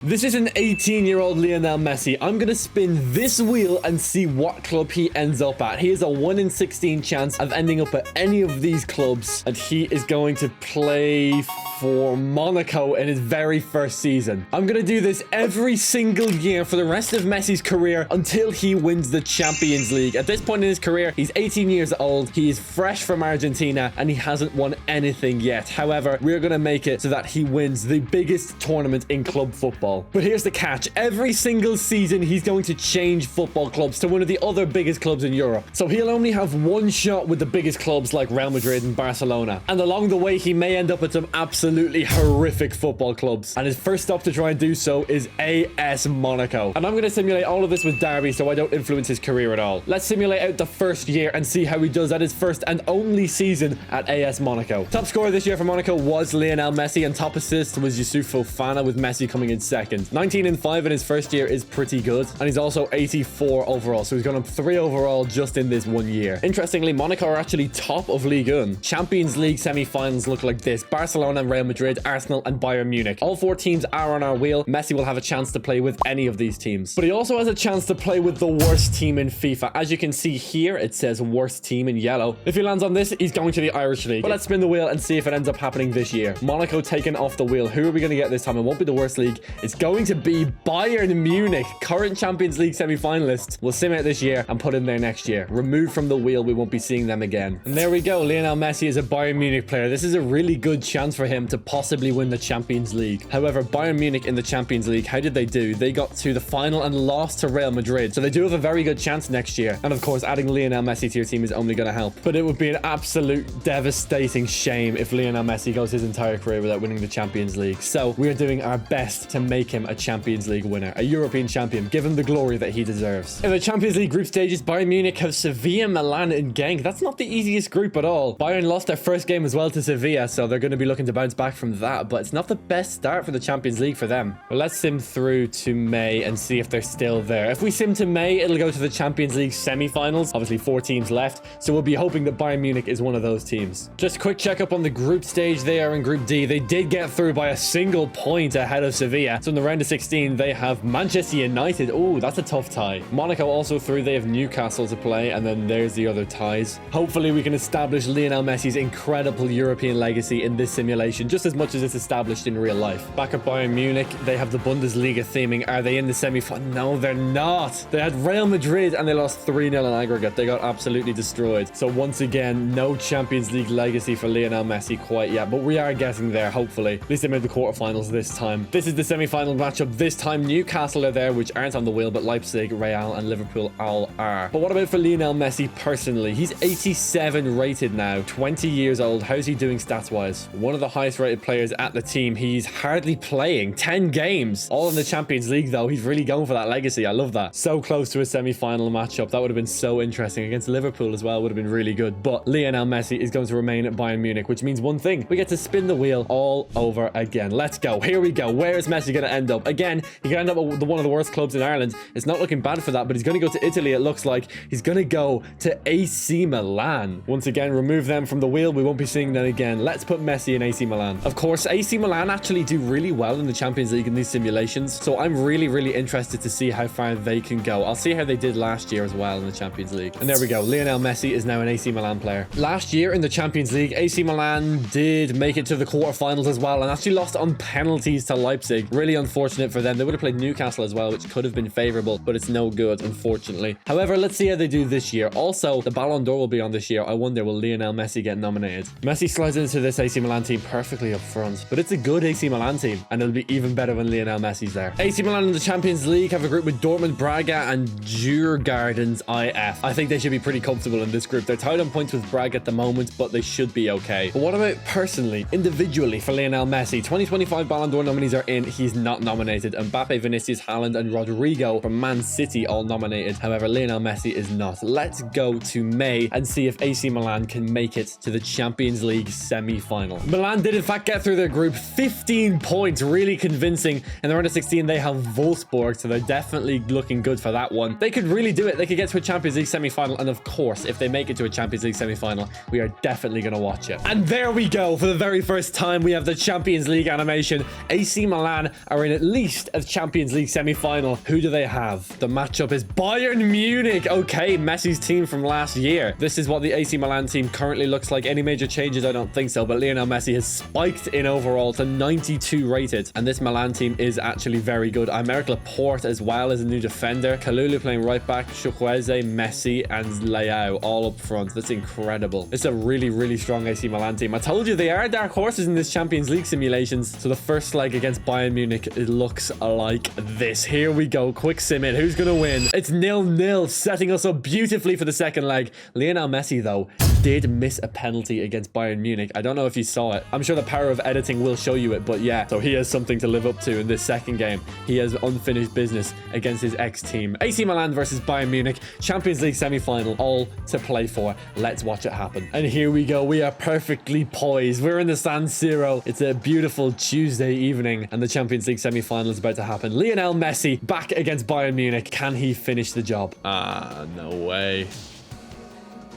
This is an 18-year-old Lionel Messi. I'm going to spin this wheel and see what club he ends up at. He has a 1 in 16 chance of ending up at any of these clubs, and he is going to play for Monaco in his very first season. I'm going to do this every single year for the rest of Messi's career until he wins the Champions League. At this point in his career, he's 18 years old, he is fresh from Argentina, and he hasn't won anything yet. However, we're going to make it so that he wins the biggest tournament in club football. But here's the catch. Every single season, he's going to change football clubs to one of the other biggest clubs in Europe. So he'll only have one shot with the biggest clubs like Real Madrid and Barcelona. And along the way, he may end up at some absolutely horrific football clubs. And his first stop to try and do so is AS Monaco. And I'm going to simulate all of this with Derby so I don't influence his career at all. Let's simulate out the first year and see how he does at his first and only season at AS Monaco. Top scorer this year for Monaco was Lionel Messi, and top assist was Youssouf Fofana, with Messi coming in second. 19-5 in his first year is pretty good, and he's also 84 overall, so he's gone up 3 overall just in this 1 year. Interestingly, Monaco are actually top of Ligue 1. Champions League semi-finals look like this: Barcelona and Real Madrid, Arsenal and Bayern Munich. All 4 teams are on our wheel. Messi will have a chance to play with any of these teams, but he also has a chance to play with the worst team in FIFA. As you can see here, it says worst team in yellow. If he lands on this, he's going to the Irish League. But let's spin the wheel and see if it ends up happening this year. Monaco taken off the wheel. Who are we going to get this time? It won't be the worst league. It's going to be Bayern Munich, current Champions League semi-finalists. We'll sim it this year and put in there next year. Removed from the wheel, we won't be seeing them again. And there we go. Lionel Messi is a Bayern Munich player. This is a really good chance for him to possibly win the Champions League. However, Bayern Munich in the Champions League, how did they do? They got to the final and lost to Real Madrid. So they do have a very good chance next year. And of course, adding Lionel Messi to your team is only going to help. But it would be an absolute devastating shame if Lionel Messi goes his entire career without winning the Champions League. So we are doing our best to make him a Champions League winner, a European champion. Give him the glory that he deserves. In the Champions League group stages, Bayern Munich have Sevilla, Milan and Genk. That's not the easiest group at all. Bayern lost their first game as well to Sevilla, so they're going to be looking to bounce back from that, but it's not the best start for the Champions League for them. But let's sim through to May and see if they're still there. If we sim to May, it'll go to the Champions League semi-finals. Obviously 4 teams left, so we'll be hoping that Bayern Munich is one of those teams. Just a quick check up on the group stage. They are in Group D. They did get through by a single point ahead of Sevilla. So in the round of 16, they have Manchester United. Oh, that's a tough tie. Monaco also through. They have Newcastle to play, and then there's the other ties. Hopefully we can establish Lionel Messi's incredible European legacy in this simulation just as much as it's established in real life. Back at Bayern Munich, they have the Bundesliga theming. Are they in the semi-final? No, they're not. They had Real Madrid and they lost 3-0 in aggregate. They got absolutely destroyed. So once again, no Champions League legacy for Lionel Messi quite yet, but we are getting there, hopefully. At least they made the quarterfinals this time. This is the semi-final matchup. This time Newcastle are there, which aren't on the wheel, but Leipzig, Real and Liverpool all are. But what about for Lionel Messi personally? He's 87 rated now, 20 years old. How's he doing stats wise? One of the highest rated players at the team. He's hardly playing. 10 games all in the Champions League though. He's really going for that legacy. I love that. So close to a semi-final matchup. That would have been so interesting. Against Liverpool as well would have been really good. But Lionel Messi is going to remain at Bayern Munich, which means one thing: we get to spin the wheel all over again. Let's go. Here we go. Where is Messi going to end up? Again, he could end up at one of the worst clubs in Ireland. It's not looking bad for that, but he's going to go to Italy. It looks like he's going to go to AC Milan. Once again, remove them from the wheel. We won't be seeing them again. Let's put Messi in AC Milan. Of course, AC Milan actually do really well in the Champions League in these simulations, so I'm really interested to see how far they can go. I'll see how they did last year as well in the Champions League. And there we go. Lionel Messi is now an AC Milan player. Last year in the Champions League, AC Milan did make it to the quarterfinals as well and actually lost on penalties to Leipzig. Really unfortunate for them. They would have played Newcastle as well, which could have been favorable, but it's no good, unfortunately. However, let's see how they do this year. Also, the Ballon d'Or will be on this year. I wonder, will Lionel Messi get nominated? Messi slides into this AC Milan team perfectly up front, but it's a good AC Milan team, and it'll be even better when Lionel Messi's there. AC Milan in the Champions League have a group with Dortmund, Braga, and Djurgårdens IF. I think they should be pretty comfortable in this group. They're tied on points with Braga at the moment, but they should be okay. But what about personally, individually for Lionel Messi? 2025 Ballon d'Or nominees are in. He's not nominated. Mbappe, Vinicius, Haaland, and Rodrigo from Man City all nominated. However, Lionel Messi is not. Let's go to May and see if AC Milan can make it to the Champions League semi-final. Milan did in fact get through their group. 15 points, really convincing. In the round of 16, they have Wolfsburg, so they're definitely looking good for that one. They could really do it. They could get to a Champions League semi-final, and of course, if they make it to a Champions League semi-final, we are definitely going to watch it. And there we go. For the very first time, we have the Champions League animation. AC Milan are in at least a Champions League semi-final. Who do they have? The matchup is Bayern Munich. Okay, Messi's team from last year. This is what the AC Milan team currently looks like. Any major changes? I don't think so, but Lionel Messi has spiked in overall to 92 rated, and this Milan team is actually very good. Aymeric Laporte as well as a new defender. Kalulu playing right back, Chukwueze, Messi, and Leao all up front. That's incredible. It's a really, really strong AC Milan team. I told you they are dark horses in this Champions League simulations. So the first leg against Bayern Munich, it looks like this. Here we go. Quick sim in. Who's going to win? It's 0-0, setting us up beautifully for the second leg. Lionel Messi, though, did miss a penalty against Bayern Munich. I don't know if you saw it. I'm sure the power of editing will show you it, but yeah. So he has something to live up to in this second game. He has unfinished business against his ex-team. AC Milan versus Bayern Munich, Champions League semi-final, all to play for. Let's watch it happen. And here we go. We are perfectly poised. We're in the San Siro. It's a beautiful Tuesday evening, and the Champions League semi-final is about to happen. Lionel Messi back against Bayern Munich. Can he finish the job? No way.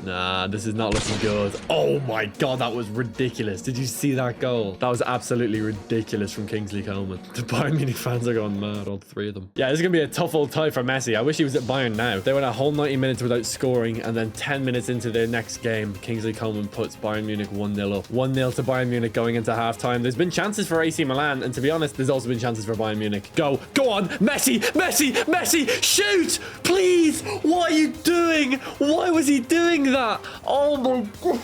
Nah, this is not looking good. Oh my god, that was ridiculous. Did you see that goal? That was absolutely ridiculous from Kingsley Coman. The Bayern Munich fans are going mad, all three of them. Yeah, this is going to be a tough old tie for Messi. I wish he was at Bayern now. They went a whole 90 minutes without scoring, and then 10 minutes into their next game, Kingsley Coman puts Bayern Munich 1-0 up. 1-0 to Bayern Munich going into halftime. There's been chances for AC Milan, and to be honest, there's also been chances for Bayern Munich. Go on, Messi, Messi, Messi, shoot, please. What are you doing? Why was he doing that? Oh my god.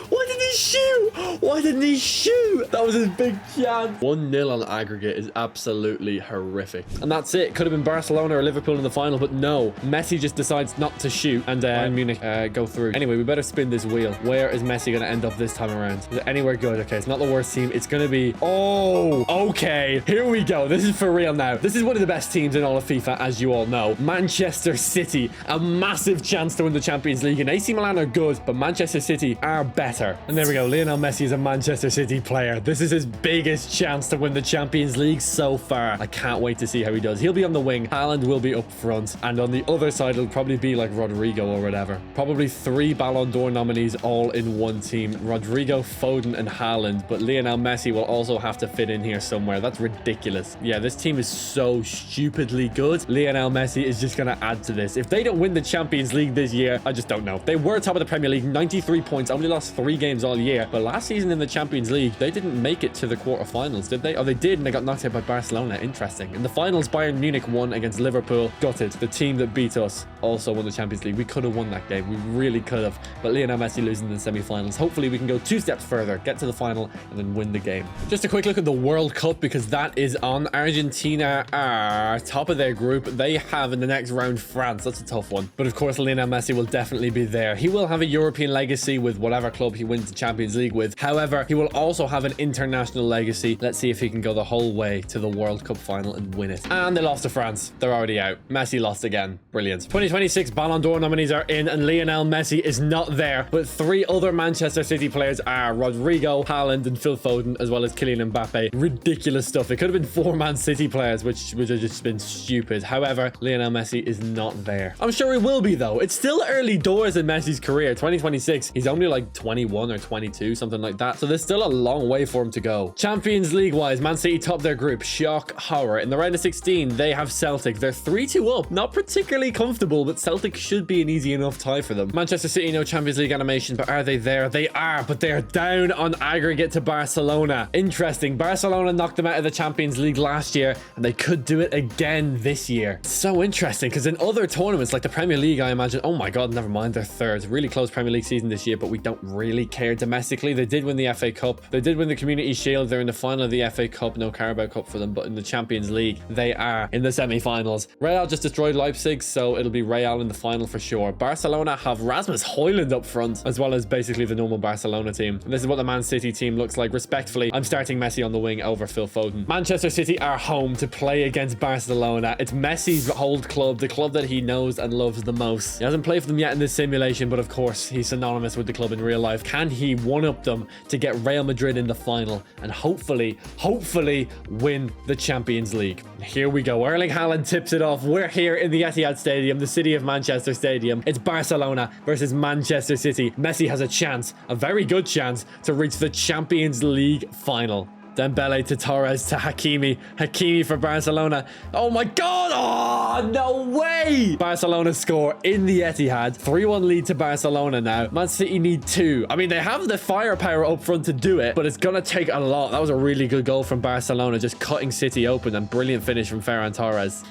Why did he shoot? Why didn't he shoot? That was his big chance. 1-0 on aggregate is absolutely horrific. And that's it. Could have been Barcelona or Liverpool in the final, but no. Messi just decides not to shoot, and Bayern Munich go through. Anyway, we better spin this wheel. Where is Messi going to end up this time around? Is it anywhere good? Okay, it's not the worst team. It's going to be... Oh, okay. Here we go. This is for real now. This is one of the best teams in all of FIFA, as you all know. Manchester City. A massive chance to win the Champions League. And AC Milan are good, but Manchester City are better. And there we go. Lionel Messi is a Manchester City player. This is his biggest chance to win the Champions League so far. I can't wait to see how he does. He'll be on the wing. Haaland will be up front. And on the other side, it'll probably be like Rodrigo or whatever. Probably 3 Ballon d'Or nominees all in one team. Rodrigo, Foden, and Haaland. But Lionel Messi will also have to fit in here somewhere. That's ridiculous. Yeah, this team is so stupidly good. Lionel Messi is just going to add to this. If they don't win the Champions League this year, I just don't know. They were top of the Premier League, 93 points, only lost 3 games all year. But last season in the Champions League, they didn't make it to the quarterfinals, did they? Oh, they did, and they got knocked out by Barcelona. Interesting. In the finals, Bayern Munich won against Liverpool. Gutted. The team that beat us also won the Champions League. We could have won that game. We really could have. But Lionel Messi losing in the semi-finals. Hopefully, we can go 2 steps further, get to the final, and then win the game. Just a quick look at the World Cup, because that is on. Argentina are top of their group. They have in the next round France. That's a tough one. But of course, Lionel Messi will definitely be there. He will have a European legacy with whatever club he wins the Champions League with. However, he will also have an international legacy. Let's see if he can go the whole way to the World Cup final and win it. And they lost to France. They're already out. Messi lost again. Brilliant. 2026 Ballon d'Or nominees are in, and Lionel Messi is not there. But 3 other Manchester City players are Rodrigo, Haaland, and Phil Foden, as well as Kylian Mbappe. Ridiculous stuff. It could have been 4 Man City players, which have just been stupid. However, Lionel Messi is not there. I'm sure he will be, though. It's still early doors in Messi's career. 2026. He's only like 21 or 22, something like that. So there's still a long way for him to go. Champions League wise, Man City top their group. Shock, horror. In the round of 16, they have Celtic. They're 3-2 up. Not particularly comfortable, but Celtic should be an easy enough tie for them. Manchester City, no Champions League animation, but are they there? They are, but they're down on aggregate to Barcelona. Interesting. Barcelona knocked them out of the Champions League last year, and they could do it again this year. It's so interesting, because in other tournaments, like the Premier League, I imagine, oh my god, never mind, they're third. Really close Premier League season this year, but we don't really care domestically. They did win the FA Cup. They did win the Community Shield. They're in the final of the FA Cup. No Carabao Cup for them, but in the Champions League, they are in the semi-finals. Real just destroyed Leipzig, so it'll be Real in the final for sure. Barcelona have Rasmus Højlund up front, as well as basically the normal Barcelona team. And this is what the Man City team looks like. Respectfully, I'm starting Messi on the wing over Phil Foden. Manchester City are home to play against Barcelona. It's Messi's old club, the club that he knows and loves the most. He hasn't played for them yet in this simulation, but of course, he's synonymous with the club in real life. Can he one-up them to get Real Madrid in the final and hopefully win the Champions League? Here we go. Erling Haaland tips it off. We're here in the Etihad Stadium, the city of Manchester Stadium. It's Barcelona versus Manchester City. Messi has a chance, a very good chance, to reach the Champions League final. Dembele to Torres to Hakimi. Hakimi for Barcelona. Oh my god. Oh, no way. Barcelona score in the Etihad. 3-1 lead to Barcelona now. Man City need 2. I mean, they have the firepower up front to do it, but it's going to take a lot. That was a really good goal from Barcelona, just cutting City open, and brilliant finish from Ferran Torres.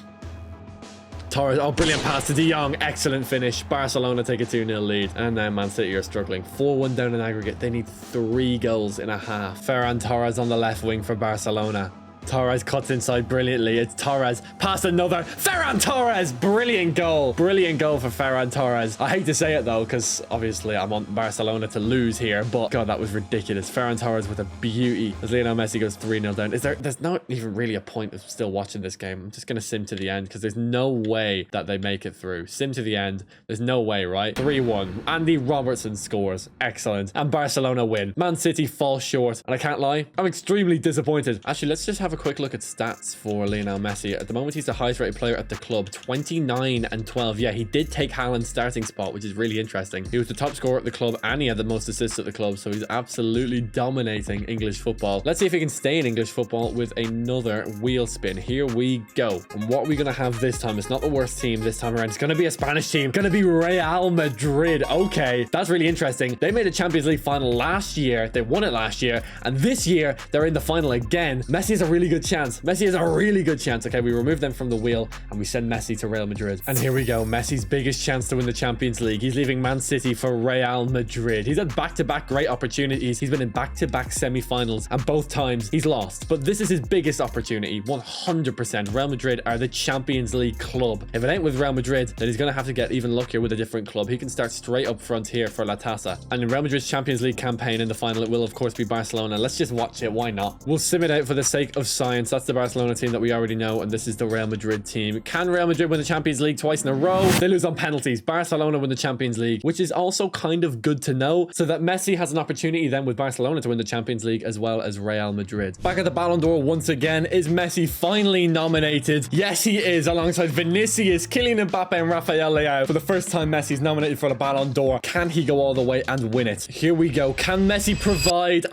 Torres, oh, brilliant pass to De Jong. Excellent finish. Barcelona take a 2-0 lead. And now Man City are struggling. 4-1 down in aggregate. They need 3 goals in a half. Ferran Torres on the left wing for Barcelona. Torres cuts inside brilliantly. It's Torres past another. Ferran Torres! Brilliant goal. Brilliant goal for Ferran Torres. I hate to say it though, because obviously I want Barcelona to lose here, but God, that was ridiculous. Ferran Torres with a beauty as Lionel Messi goes 3-0 down. There's not even really a point of still watching this game. I'm just going to sim to the end because there's no way that they make it through. Sim to the end. There's no way, right? 3-1. Andy Robertson scores. Excellent. And Barcelona win. Man City fall short. And I can't lie, I'm extremely disappointed. Actually, let's just have a quick look at stats for Lionel Messi. At the moment, he's the highest rated player at the club, 29 and 12. Yeah, he did take Haaland's starting spot, which is really interesting. He was the top scorer at the club and he had the most assists at the club, so he's absolutely dominating English football. Let's see if he can stay in English football with another wheel spin. Here we go. And what are we going to have this time? It's not the worst team this time around. It's going to be a Spanish team. Going to be Real Madrid. Okay, that's really interesting. They made a Champions League final last year. They won it last year. And this year, they're in the final again. Messi has a really good chance. Messi has a really good chance. Okay, we remove them from the wheel and we send Messi to Real Madrid. And here we go. Messi's biggest chance to win the Champions League. He's leaving Man City for Real Madrid. He's had back-to-back great opportunities. He's been in back-to-back semi-finals and both times he's lost. But this is his biggest opportunity. 100%. Real Madrid are the Champions League club. If it ain't with Real Madrid, then he's going to have to get even luckier with a different club. He can start straight up front here for La Tasa. And in Real Madrid's Champions League campaign in the final, it will of course be Barcelona. Let's just watch it. Why not? We'll sim it out for the sake of science. That's the Barcelona team that we already know, and this is the Real Madrid team. Can Real Madrid win the Champions League twice in a row? They lose on penalties. Barcelona win the Champions League, which is also kind of good to know, so that Messi has an opportunity then with Barcelona to win the Champions League as well as Real Madrid. Back at the Ballon d'Or once again. Is Messi finally nominated? Yes, he is, alongside Vinicius, Kylian Mbappe, and Rafael Leao. For the first time, Messi's nominated for the Ballon d'Or. Can he go all the way and win it? Here we go. Can Messi provide?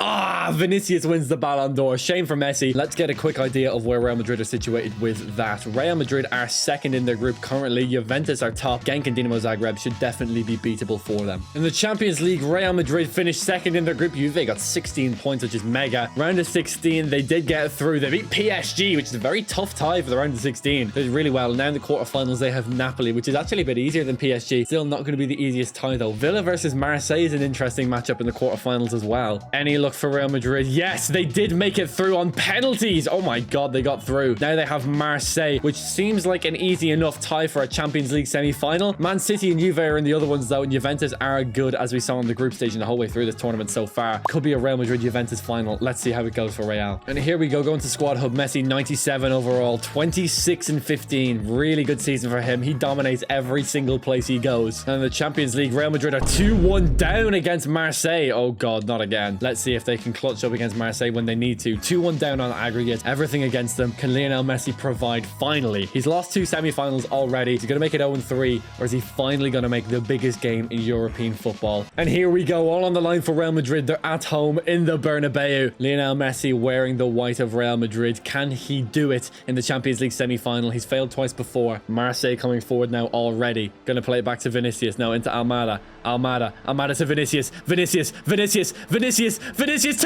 Vinicius wins the Ballon d'Or. Shame for Messi. Let's get a quick idea of where Real Madrid are situated with that. Real Madrid are second in their group currently. Juventus are top. Genk and Dinamo Zagreb should definitely be beatable for them. In the Champions League, Real Madrid finished second in their group. Juve got 16 points, which is mega. Round of 16, they did get through. They beat PSG, which is a very tough tie for the round of 16. They did really well. Now in the quarterfinals, they have Napoli, which is actually a bit easier than PSG. Still not going to be the easiest tie though. Villa versus Marseille is an interesting matchup in the quarterfinals as well. Any luck for Real Madrid? Yes, they did make it through on penalties. Oh my god, they got through. Now they have Marseille, which seems like an easy enough tie for a Champions League semi-final. Man City and Juve are in the other ones though, and Juventus are good, as we saw in the group stage and the whole way through this tournament so far. Could be a Real Madrid-Juventus final. Let's see how it goes for Real. And here we go, going to Squad Hub. Messi, 97 overall, 26 and 15. Really good season for him. He dominates every single place he goes. And in the Champions League, Real Madrid are 2-1 down against Marseille. Oh god, not again. Let's see if they can clutch up against Marseille when they need to. 2-1 down on aggregate. Everything against them. Can Lionel Messi provide finally? He's lost 2 semi-finals already. Is he going to make it 0-3, or is he finally going to make the biggest game in European football? And here we go, all on the line for Real Madrid. They're at home in the Bernabeu. Lionel Messi wearing the white of Real Madrid. Can he do it in the Champions League semi-final? He's failed twice before. Marseille coming forward now already. Going to play it back to Vinicius now into Almada. Almada to Vinicius. Vinicius to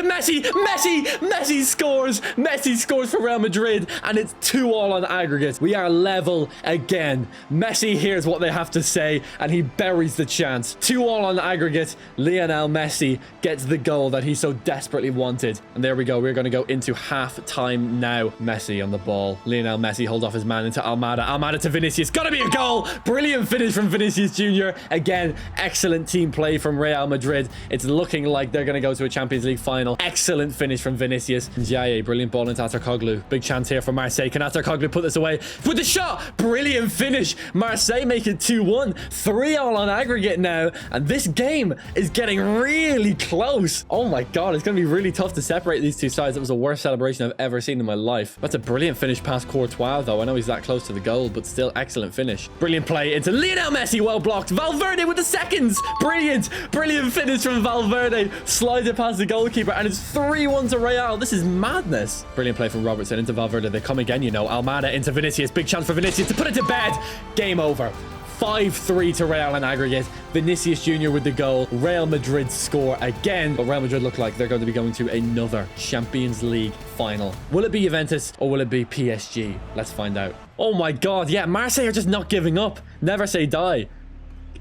Messi. Messi scores. Messi scores for Real Madrid, and it's 2-2 on aggregate. We are level again. Messi hears what they have to say, and he buries the chance. 2-2 on aggregate. Lionel Messi gets the goal that he so desperately wanted. And there we go. We're going to go into half-time now. Messi on the ball. Lionel Messi holds off his man into Almada. Almada to Vinicius. Gotta be a goal. Brilliant finish from Vinicius Jr. Again, excellent team play from Real Madrid. It's looking like they're going to go to a Champions League final. Excellent finish from Vinicius. Ndiaye, brilliant ball into Atarkoglu. Big chance here for Marseille. Can Atarkoglu put this away with the shot? Brilliant finish. Marseille make it 2-1. 3-all on aggregate now. And this game is getting really close. Oh my god, it's going to be really tough to separate these two sides. That was the worst celebration I've ever seen in my life. That's a brilliant finish past Courtois, though. I know he's that close to the goal, but still excellent finish. Brilliant play into Lionel Messi. Well blocked. Valverde with the seconds. Brilliant. Brilliant finish from Valverde. Slides it past the goalkeeper, and it's 3-1 to Real. This is madness. Brilliant play from Robertson into Valverde. They come again, you know. Almada into Vinicius. Big chance for Vinicius to put it to bed. Game over. 5-3 to Real in aggregate. Vinicius Jr. with the goal. Real Madrid score again. But Real Madrid look like they're going to be going to another Champions League final. Will it be Juventus or will it be PSG? Let's find out. Oh my god, yeah, Marseille are just not giving up. Never say die.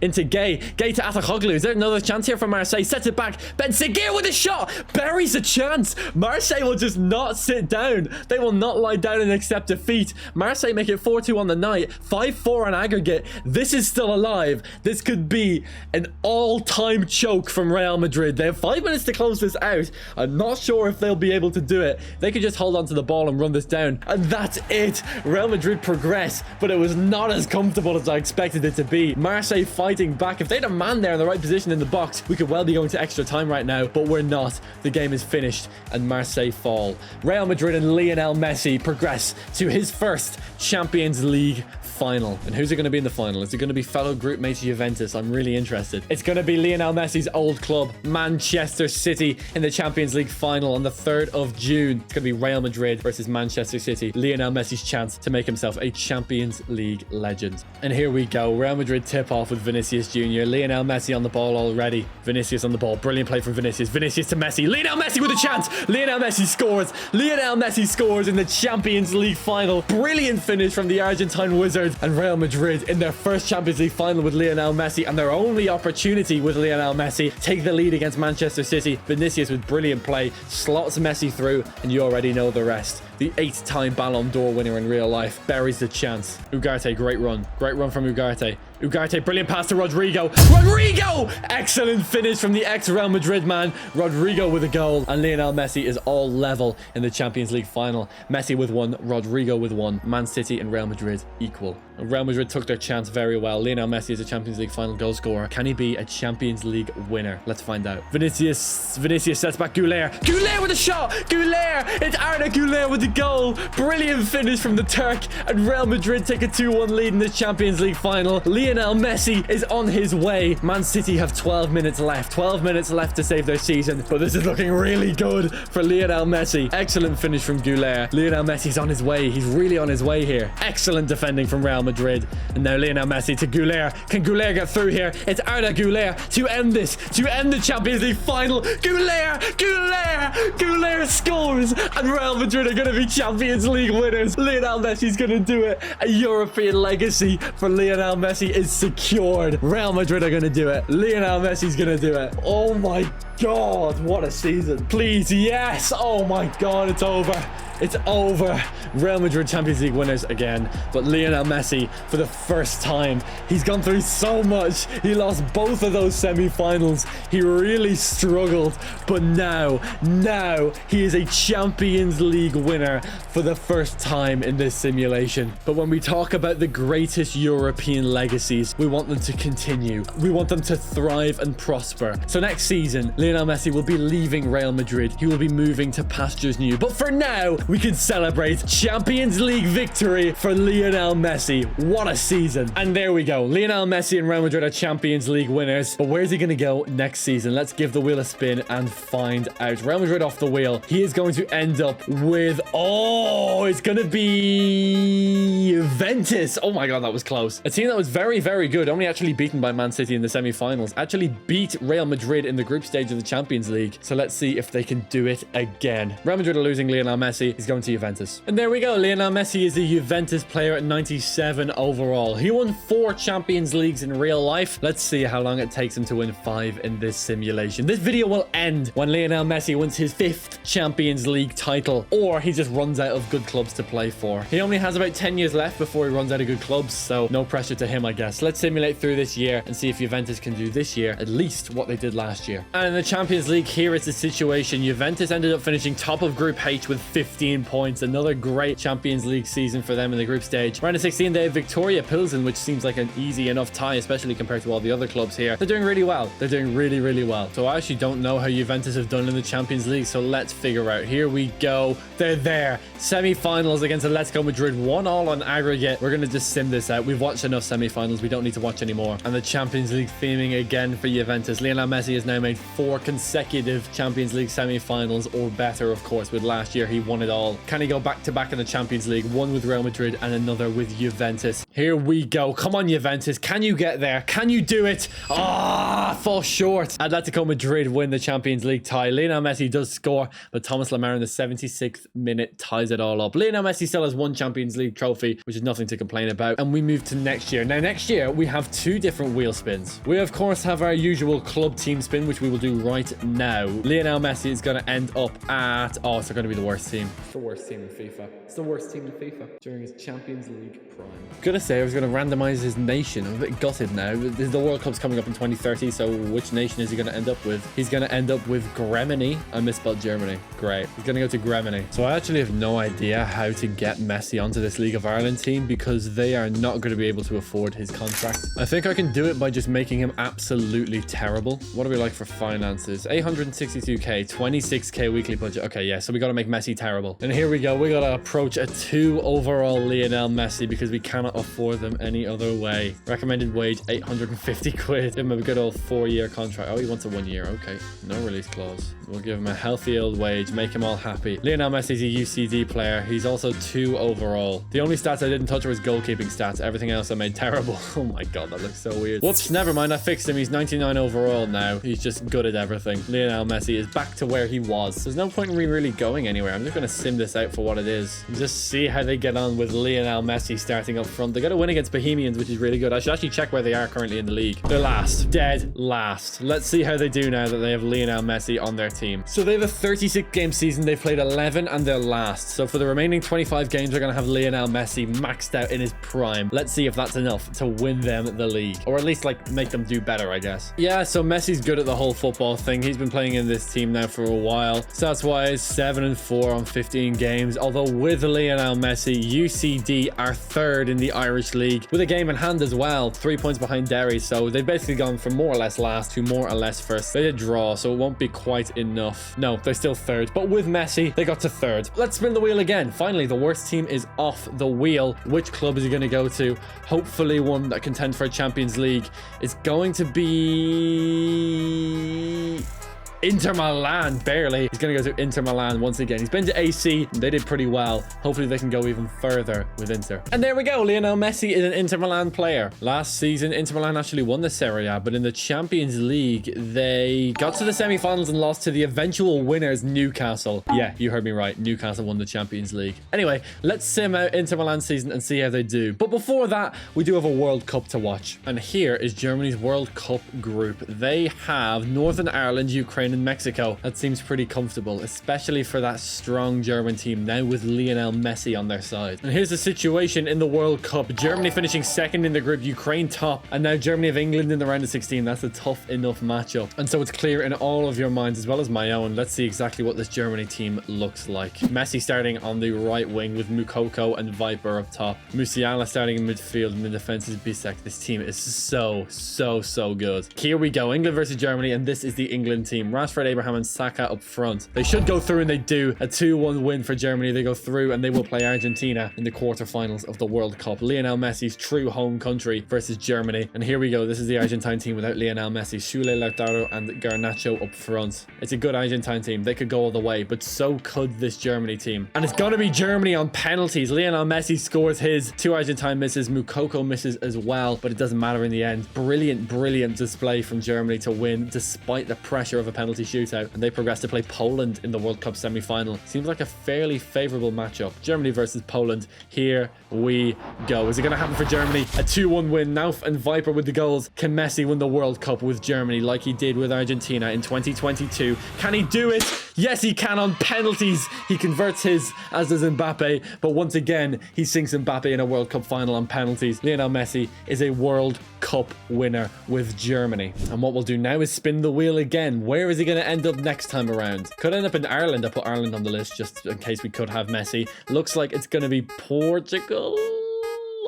Into Gay. Gay to Atarkoglu. Is there another chance here for Marseille? Sets it back. Ben Seguir with a shot. Buries a chance. Marseille will just not sit down. They will not lie down and accept defeat. Marseille make it 4-2 on the night. 5-4 on aggregate. This is still alive. This could be an all-time choke from Real Madrid. They have 5 minutes to close this out. I'm not sure if they'll be able to do it. They could just hold on to the ball and run this down. And that's it. Real Madrid progress, but it was not as comfortable as I expected it to be. Marseille fighting back. If they had a man there in the right position in the box, we could well be going to extra time right now, but we're not. The game is finished and Marseille fall. Real Madrid and Lionel Messi progress to his first Champions League final. And who's it going to be in the final? Is it going to be fellow group mates Juventus? I'm really interested. It's going to be Lionel Messi's old club, Manchester City, in the Champions League final on the 3rd of June. It's going to be Real Madrid versus Manchester City. Lionel Messi's chance to make himself a Champions League legend. And here we go. Real Madrid tip off with Vinicius Jr. Lionel Messi on the ball already. Vinicius on the ball. Brilliant play from Vinicius. Vinicius to Messi. Lionel Messi with a chance. Lionel Messi scores. Lionel Messi scores in the Champions League final. Brilliant finish from the Argentine wizard. And Real Madrid in their first Champions League final with Lionel Messi, and their only opportunity with Lionel Messi, take the lead against Manchester City. Vinicius with brilliant play slots Messi through, and you already know the rest. The 8-time Ballon d'Or winner in real life buries the chance. Ugarte, great run from Ugarte. Ugarte, brilliant pass to Rodrigo. Rodrigo! Excellent finish from the ex-Real Madrid man. Rodrigo with a goal. And Lionel Messi is all level in the Champions League final. Messi with 1, Rodrigo with 1. Man City and Real Madrid equal. And Real Madrid took their chance very well. Lionel Messi is a Champions League final goal scorer. Can he be a Champions League winner? Let's find out. Vinicius sets back Güler. Güler with a shot! Güler! It's Arda Güler with the goal. Brilliant finish from the Turk. And Real Madrid take a 2-1 lead in this Champions League final. Lionel Messi is on his way. Man City have 12 minutes left. 12 minutes left to save their season. But this is looking really good for Lionel Messi. Excellent finish from Güler. Lionel Messi's on his way. He's really on his way here. Excellent defending from Real Madrid. And now Lionel Messi to Güler. Can Güler get through here? It's Arda Güler to end this. To end the Champions League final. Güler! Güler! Güler scores. And Real Madrid are going to be Champions League winners. Lionel Messi's going to do it. A European legacy for Lionel Messi is secured. Real Madrid are going to do it. Lionel Messi's going to do it. Oh my god, what a season. Please, yes. Oh my god, it's over. It's over. Real Madrid Champions League winners again. But Lionel Messi, for the first time, he's gone through so much. He lost both of those semi-finals. He really struggled. But now he is a Champions League winner for the first time in this simulation. But when we talk about the greatest European legacies, we want them to continue. We want them to thrive and prosper. So next season, Lionel Messi will be leaving Real Madrid. He will be moving to pastures new. But for now, we can celebrate Champions League victory for Lionel Messi. What a season. And there we go. Lionel Messi and Real Madrid are Champions League winners. But where's he going to go next season? Let's give the wheel a spin and find out. Real Madrid off the wheel. He is going to end up with... Oh, it's going to be... Juventus. Oh my god, that was close. A team that was very, very good. Only actually beaten by Man City in the semi-finals. Actually beat Real Madrid in the group stage of the Champions League. So let's see if they can do it again. Real Madrid are losing Lionel Messi. He's going to Juventus. And there we go. Lionel Messi is a Juventus player at 97 overall. He won 4 Champions Leagues in real life. Let's see how long it takes him to win 5 in this simulation. This video will end when Lionel Messi wins his 5th Champions League title, or he just runs out of good clubs to play for. He only has about 10 years left left before he runs out of good clubs, so no pressure to him, I guess. Let's simulate through this year and see if Juventus can do this year at least what they did last year. And in the Champions League, here is the situation. Juventus ended up finishing top of Group H with 15 points. Another great Champions League season for them in the group stage. Round of 16, they have Victoria Pilsen, which seems like an easy enough tie, especially compared to all the other clubs here. They're doing really well. They're doing really, really well. So I actually don't know how Juventus have done in the Champions League, so let's figure out. Here we go. They're there. Semi-finals against Atletico Madrid. 1-1 on aggregate. We're going to just sim this out. We've watched enough semi-finals. We don't need to watch anymore. And the Champions League theming again for Juventus. Lionel Messi has now made 4 consecutive Champions League semi-finals or better, of course, with last year he won it all. Can he go back-to-back in the Champions League? One with Real Madrid and another with Juventus. Here we go. Come on, Juventus. Can you get there? Can you do it? Fall short. Atletico Madrid win the Champions League tie. Lionel Messi does score, but Thomas Lemar in the 76th minute ties it all up. Lionel Messi still has 1 Champions League trophy, which is nothing to complain about. And we move to next year. Now, next year, we have 2 different wheel spins. We, of course, have our usual club team spin, which we will do right now. Lionel Messi is going to end up at... Oh, it's going to be the worst team. It's the worst team in FIFA. It's the worst team in FIFA during his Champions League prime. Gonna say I was going to randomize his nation. I'm a bit gutted now. The World Cup's coming up in 2030, so which nation is he going to end up with? He's going to end up with Germany. I misspelled Germany. Great. He's going to go to Germany. So I actually have no idea how to get Messi onto this League of Ireland team because they are not going to be able to afford his contract. I think I can do it by just making him absolutely terrible. What do we like for finances? 862k, 26k weekly budget. Okay, yeah, so we got to make Messi terrible. And here we go. We got to approach a 2 overall Lionel Messi because we cannot afford them any other way. Recommended wage 850 quid. Give him a good old 4-year contract. Oh, he wants a 1 year. Okay, no release clause. We'll give him a healthy old wage, make him all happy. Lionel Messi's a UCD player. He's also 2 overall. The only stats I didn't touch were his goalkeeping stats. Everything else I made terrible. Oh my god, that looks so weird. Whoops, never mind. I fixed him. He's 99 overall now. He's just good at everything. Lionel Messi is back to where he was. There's no point in me really going anywhere. I'm just going to sim this out for what it is. Just see how they get on with Lionel Messi starting up front. They got a win against Bohemians, which is really good. I should actually check where they are currently in the league. They're last. Dead last. Let's see how they do now that they have Lionel Messi on their team. So they have a 36-game season. They've played 11 and they're last. So for the remaining 25 games, they're going to have Lionel Messi maxed out in his prime. Let's see if that's enough to win them the league. Or at least like make them do better, I guess. Yeah, so Messi's good at the whole football thing. He's been playing in this team now for a while. Stats-wise, 7-4 on 15 games. Although with Lionel Messi, UCD are 3rd in the Irish League with a game in hand as well. 3 points behind Derry. So they've basically gone from more or less last to more or less first. They did draw, so it won't be quite enough. No, they're still 3rd. But with Messi, they got to 3rd. Let's spin the wheel again. Finally, the worst team is off the wheel. Which club is he going to go to? Hopefully one that contends for a Champions League. It's going to be... Inter Milan, barely. He's going to go to Inter Milan once again. He's been to AC. They did pretty well. Hopefully they can go even further with Inter. And there we go. Lionel Messi is an Inter Milan player. Last season, Inter Milan actually won the Serie A, but in the Champions League, they got to the semi-finals and lost to the eventual winners, Newcastle. Yeah, you heard me right. Newcastle won the Champions League. Anyway, let's sim out Inter Milan season and see how they do. But before that, we do have a World Cup to watch. And here is Germany's World Cup group. They have Northern Ireland, Ukraine, and Mexico. That seems pretty comfortable, especially for that strong German team now with Lionel Messi on their side. And here's the situation in the World Cup. Germany finishing 2nd in the group, Ukraine top, and now Germany have England in the round of 16. That's a tough enough matchup. And so it's clear in all of your minds, as well as my own. Let's see exactly what this Germany team looks like. Messi starting on the right wing with Mukoko and Viper up top. Musiala starting in midfield, and the defense is Bisek. This team is so good. Here we go. England versus Germany, and this is the England team. Rashford, Abraham, and Saka up front. They should go through, and they do. A 2-1 win for Germany. They go through, and they will play Argentina in the quarterfinals of the World Cup. Lionel Messi's true home country versus Germany. And here we go. This is the Argentine team without Lionel Messi. Sule, Lautaro, and Garnacho up front. It's a good Argentine team. They could go all the way, but so could this Germany team. And it's gonna be Germany on penalties. Lionel Messi scores his. 2 Argentine misses. Mukoko misses as well, but it doesn't matter in the end. Brilliant display from Germany to win despite the pressure of a penalty shootout, and they progress to play Poland in the World Cup semi-final. Seems like a fairly favorable matchup. Germany versus Poland. Here we go. Is it going to happen for Germany? A 2-1 win. Nauf and Viper with the goals. Can Messi win the World Cup with Germany like he did with Argentina in 2022? Can he do it? Yes, he can on penalties. He converts his, as does Mbappe. But once again, he sinks Mbappe in a World Cup final on penalties. Lionel Messi is a World Cup winner with Germany. And what we'll do now is spin the wheel again. Where is he going to end up next time around? Could end up in Ireland. I put Ireland on the list just in case we could have Messi. Looks like it's going to be Portugal.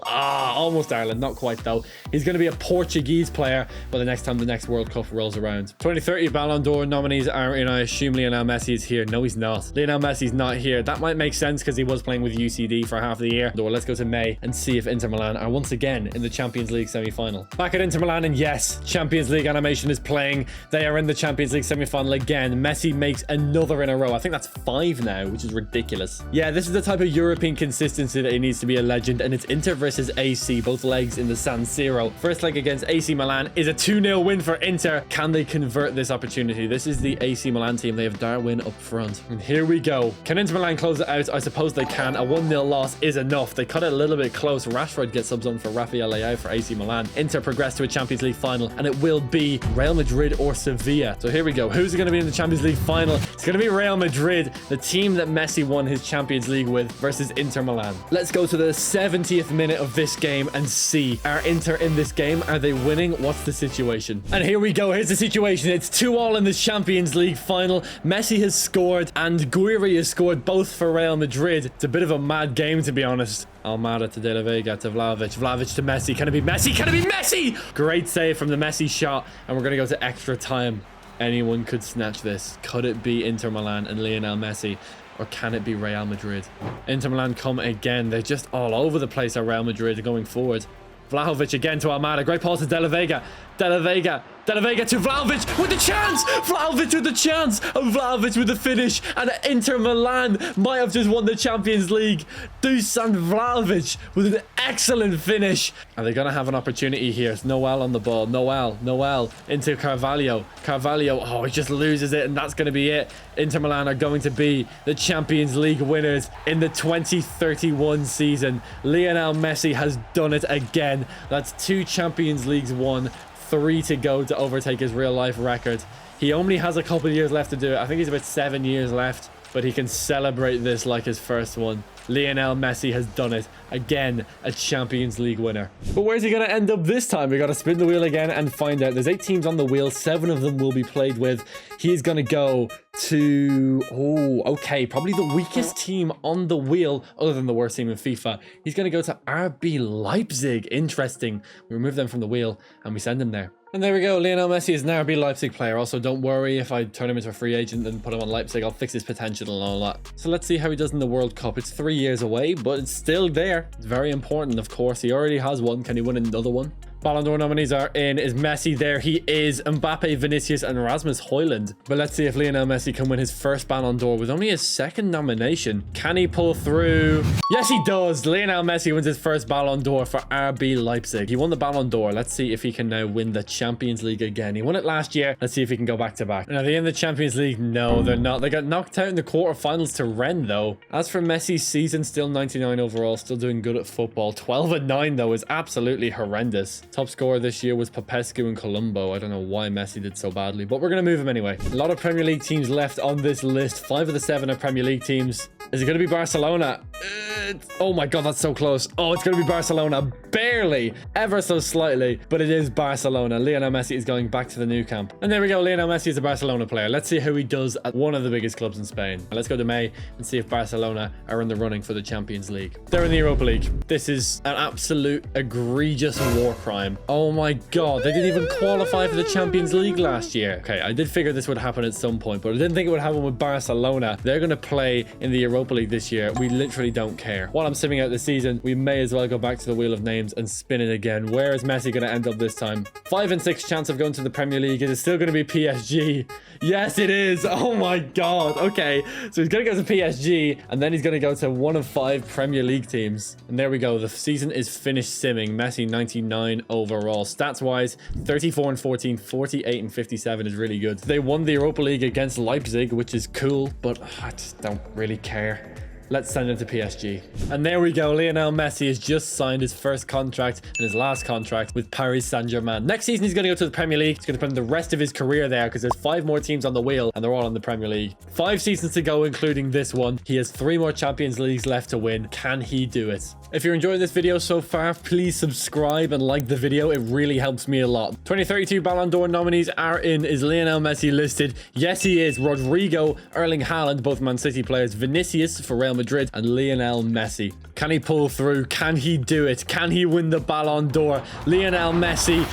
Almost Ireland, not quite though. He's going to be a Portuguese player by the next time the next World Cup rolls around. 2030 Ballon d'Or nominees are in. I assume Lionel Messi is here. No, he's not. Lionel Messi's not here. That might make sense because he was playing with UCD for half the year. So let's go to May and see if Inter Milan are once again in the Champions League semi-final. Back at Inter Milan, and yes, Champions League animation is playing. They are in the Champions League semi-final again. Messi makes another in a row. I think that's 5 now, which is ridiculous. Yeah, this is the type of European consistency that he needs to be a legend, and it's Inter versus AC, both legs in the San Siro. First leg against AC Milan is a 2-0 win for Inter. Can they convert this opportunity? This is the AC Milan team. They have Darwin up front. And here we go. Can Inter Milan close it out? I suppose they can. A 1-0 loss is enough. They cut it a little bit close. Rashford gets subs on for Rafael Leao for AC Milan. Inter progress to a Champions League final, and it will be Real Madrid or Sevilla. So here we go. Who's going to be in the Champions League final? It's going to be Real Madrid, the team that Messi won his Champions League with, versus Inter Milan. Let's go to the 70th minute of this game and see, are Inter in this game? Are they winning? What's the situation? And here we go. Here's the situation. It's 2-2 in the Champions League final. Messi has scored and Guiri has scored, both for Real Madrid. It's a bit of a mad game, to be honest. Almada to De La Vega to Vlahovic. Vlahovic to Messi. Can it be Messi? Can it be Messi? Great save from the Messi shot. And we're going to go to extra time. Anyone could snatch this. Could it be Inter Milan and Lionel Messi? Or can it be Real Madrid? Inter Milan come again. They're just all over the place at Real Madrid going forward. Vlahovic again to Almada. Great pass to De La Vega. De La Vega. De La Vega to Vlahovic with the chance. Vlahovic with the chance. And Vlahovic with the finish. And Inter Milan might have just won the Champions League. Dusan Vlahovic with an excellent finish. Are they going to have an opportunity here? It's Noel on the ball. Noel into Carvalho. Carvalho, oh, he just loses it, and that's going to be it. Inter Milan are going to be the Champions League winners in the 2031 season. Lionel Messi has done it again. That's 2 Champions Leagues won. 3 to go to overtake his real life record. He only has a couple of years left to do it. I think he's about 7 years left, but he can celebrate this like his first one. Lionel Messi has done it again, a Champions League winner. But where's he going to end up this time? We got to spin the wheel again and find out. There's 8 teams on the wheel. 7 of them will be played with. He's going to go to, okay, probably the weakest team on the wheel, other than the worst team in FIFA. He's going to go to RB Leipzig. Interesting. We remove them from the wheel and we send him there. And there we go. Lionel Messi is an RB Leipzig player. Also, don't worry if I turn him into a free agent and put him on Leipzig. I'll fix his potential and all that. So let's see how he does in the World Cup. It's 3 years away, but it's still there. It's very important, of course. He already has one. Can he win another one? Ballon d'Or nominees are in. Is Messi there? He is. Mbappe, Vinicius, and Rasmus Højlund. But let's see if Lionel Messi can win his first Ballon d'Or with only his 2nd nomination. Can he pull through? Yes, he does. Lionel Messi wins his first Ballon d'Or for RB Leipzig. He won the Ballon d'Or. Let's see if he can now win the Champions League again. He won it last year. Let's see if he can go back to back. And are they in the Champions League? No, they're not. They got knocked out in the quarterfinals to Rennes, though. As for Messi's season, still 99 overall, still doing good at football. 12-9, though, is absolutely horrendous. Top scorer this year was Popescu and Colombo. I don't know why Messi did so badly, but we're going to move him anyway. A lot of Premier League teams left on this list. 5 of the 7 are Premier League teams. Is it going to be Barcelona? Oh my god, that's so close. Oh, it's going to be Barcelona. Barely. Ever so slightly. But it is Barcelona. Lionel Messi is going back to the new camp. And there we go. Lionel Messi is a Barcelona player. Let's see how he does at one of the biggest clubs in Spain. Let's go to May and see if Barcelona are in the running for the Champions League. They're in the Europa League. This is an absolute egregious war crime. Oh my god. They didn't even qualify for the Champions League last year. Okay, I did figure this would happen at some point, but I didn't think it would happen with Barcelona. They're going to play in the Europa League this year. We literally don't care. While I'm simming out the season, we may as well go back to the wheel of names and spin it again. Where is Messi going to end up this time? 5 and 6 chance of going to the Premier League. Is it still going to be PSG? Yes, it is. Oh my god. Okay, so he's going to go to PSG, and then he's going to go to one of 5 Premier League teams. And there we go. The season is finished simming. Messi 99 overall. Stats wise, 34 and 14, 48 and 57 is really good. They won the Europa League against Leipzig, which is cool, but I just don't really care. Let's send him to PSG. And there we go. Lionel Messi has just signed his first contract and his last contract with Paris Saint-Germain. Next season, he's going to go to the Premier League. He's going to spend the rest of his career there because there's 5 more teams on the wheel and they're all in the Premier League. 5 seasons to go, including this one. He has 3 more Champions Leagues left to win. Can he do it? If you're enjoying this video so far, please subscribe and like the video. It really helps me a lot. 2032 Ballon d'Or nominees are in. Is Lionel Messi listed? Yes, he is. Rodrigo, Erling Haaland, both Man City players, Vinicius for Real Madrid, and Lionel Messi. Can he pull through? Can he do it? Can he win the Ballon d'Or? Lionel Messi.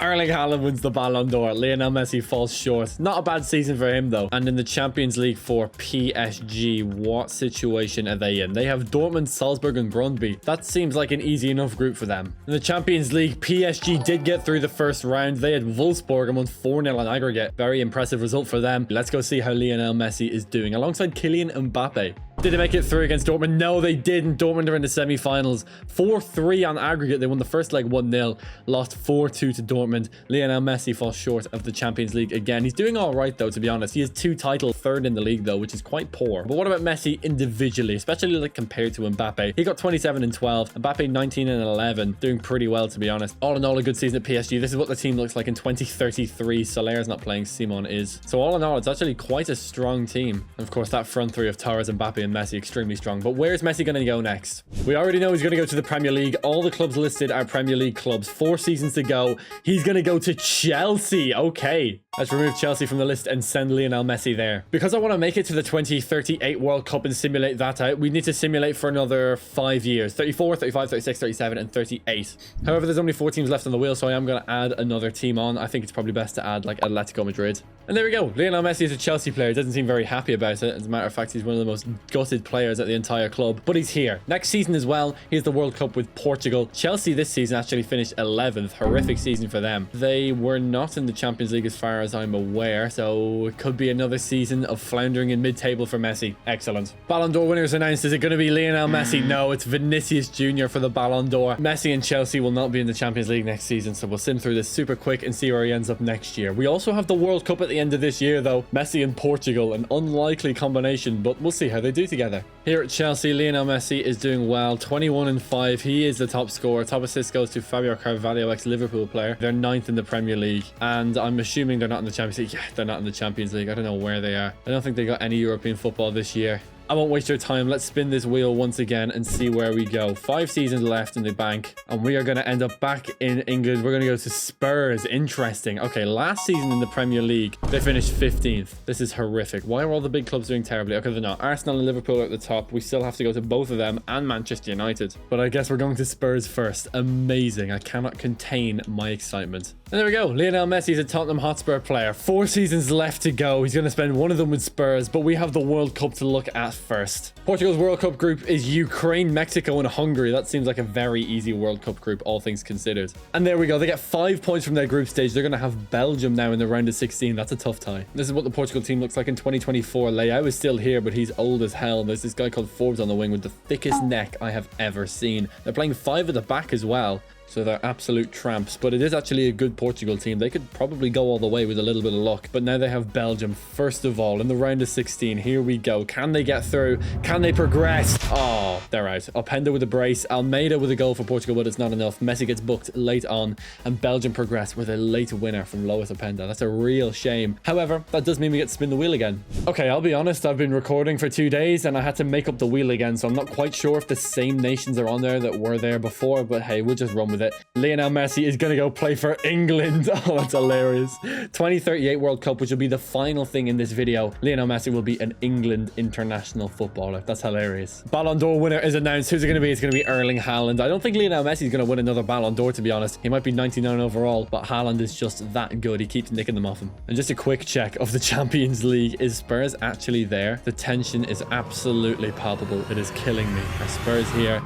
Erling Haaland wins the Ballon d'Or. Lionel Messi falls short. Not a bad season for him, though. And in the Champions League for PSG, what situation are they in? They have Dortmund, Salzburg, and Brøndby. That seems like an easy enough group for them. In the Champions League, PSG did get through the first round. They had Wolfsburg and won 4-0 on aggregate. Very impressive result for them. Let's go see how Lionel Messi is doing alongside Kylian Mbappe. Did they make it through against Dortmund? No, they didn't. Dortmund are in the semi-finals. 4-3 on aggregate. They won the first leg 1-0. Lost 4-2 to Dortmund. Lionel Messi falls short of the Champions League again. He's doing all right, though, to be honest. He has 2 titles, 3rd in the league, though, which is quite poor. But what about Messi individually, especially like compared to Mbappe? He got 27 and 12. Mbappe 19 and 11. Doing pretty well, to be honest. All in all, a good season at PSG. This is what the team looks like in 2033. Soler's not playing. Simon is. So all in all, it's actually quite a strong team. And of course, that front 3 of Torres, Mbappe, and Messi, extremely strong. But where's Messi going to go next? We already know he's going to go to the Premier League. All the clubs listed are Premier League clubs. 4 seasons to go. He's going to go to Chelsea. Okay. Let's remove Chelsea from the list and send Lionel Messi there. Because I want to make it to the 2038 World Cup and simulate that out, we need to simulate for another 5 years. 34, 35, 36, 37, and 38. However, there's only 4 teams left on the wheel, so I am going to add another team on. I think it's probably best to add like Atletico Madrid. And there we go. Lionel Messi is a Chelsea player. He doesn't seem very happy about it. As a matter of fact, he's one of the most gutted players at the entire club. But he's here. Next season as well, he has the World Cup with Portugal. Chelsea this season actually finished 11th. Horrific season for them. They were not in the Champions League as far as I'm aware. So it could be another season of floundering in mid-table for Messi. Excellent. Ballon d'Or winners announced. Is it going to be Lionel Messi? No, it's Vinicius Jr. for the Ballon d'Or. Messi and Chelsea will not be in the Champions League next season. So we'll sim through this super quick and see where he ends up next year. We also have the World Cup at the end of this year, though. Messi and Portugal, an unlikely combination, but we'll see how they do together. Here at Chelsea, Lionel Messi is doing well. 21 and 5. He is the top scorer. Top assist goes to Fabio Carvalho, ex-Liverpool player. They're 9th in the Premier League. And I'm assuming they're not in the Champions League. Yeah, they're not in the Champions League. I don't know where they are. I don't think they got any European football this year. I won't waste your time. Let's spin this wheel once again and see where we go. 5 seasons left in the bank, and we are going to end up back in England. We're going to go to Spurs. Interesting. Okay, last season in the Premier League, they finished 15th. This is horrific. Why are all the big clubs doing terribly? Okay, they're not. Arsenal and Liverpool are at the top. We still have to go to both of them and Manchester United. But I guess we're going to Spurs first. Amazing. I cannot contain my excitement. And there we go. Lionel Messi is a Tottenham Hotspur player. 4 seasons left to go. He's going to spend one of them with Spurs, but we have the World Cup to look at first. Portugal's World Cup group is Ukraine, Mexico, and Hungary. That seems like a very easy World Cup group, all things considered. And there we go. They get 5 points from their group stage. They're going to have Belgium now in the round of 16. That's a tough tie. This is what the Portugal team looks like in 2024. Leao is still here, but he's old as hell. There's this guy called Forbes on the wing with the thickest neck I have ever seen. They're playing 5 at the back as well. So they're absolute tramps, but it is actually a good Portugal team. They could probably go all the way with a little bit of luck, but now they have Belgium first of all in the round of 16. Here we go. Can they get through? Can they progress? Oh, they're out. Openda with a brace, Almeida with a goal for Portugal, but it's not enough. Messi gets booked late on, and Belgium progress with a late winner from Lois Openda. That's a real shame. However, that does mean we get to spin the wheel again. Okay, I'll be honest, I've been recording for 2 days and I had to make up the wheel again, so I'm not quite sure if the same nations are on there that were there before, but hey, we'll just run with it. Lionel Messi is going to go play for England. Oh, that's hilarious. 2038 World Cup, which will be the final thing in this video. Lionel Messi will be an England international footballer. That's hilarious. Ballon d'Or winner is announced. Who's it going to be? It's going to be Erling Haaland. I don't think Lionel Messi is going to win another Ballon d'Or, to be honest. He might be 99 overall, but Haaland is just that good. He keeps nicking them off him. And just a quick check of the Champions League. Is Spurs actually there? The tension is absolutely palpable. It is killing me. Are Spurs here?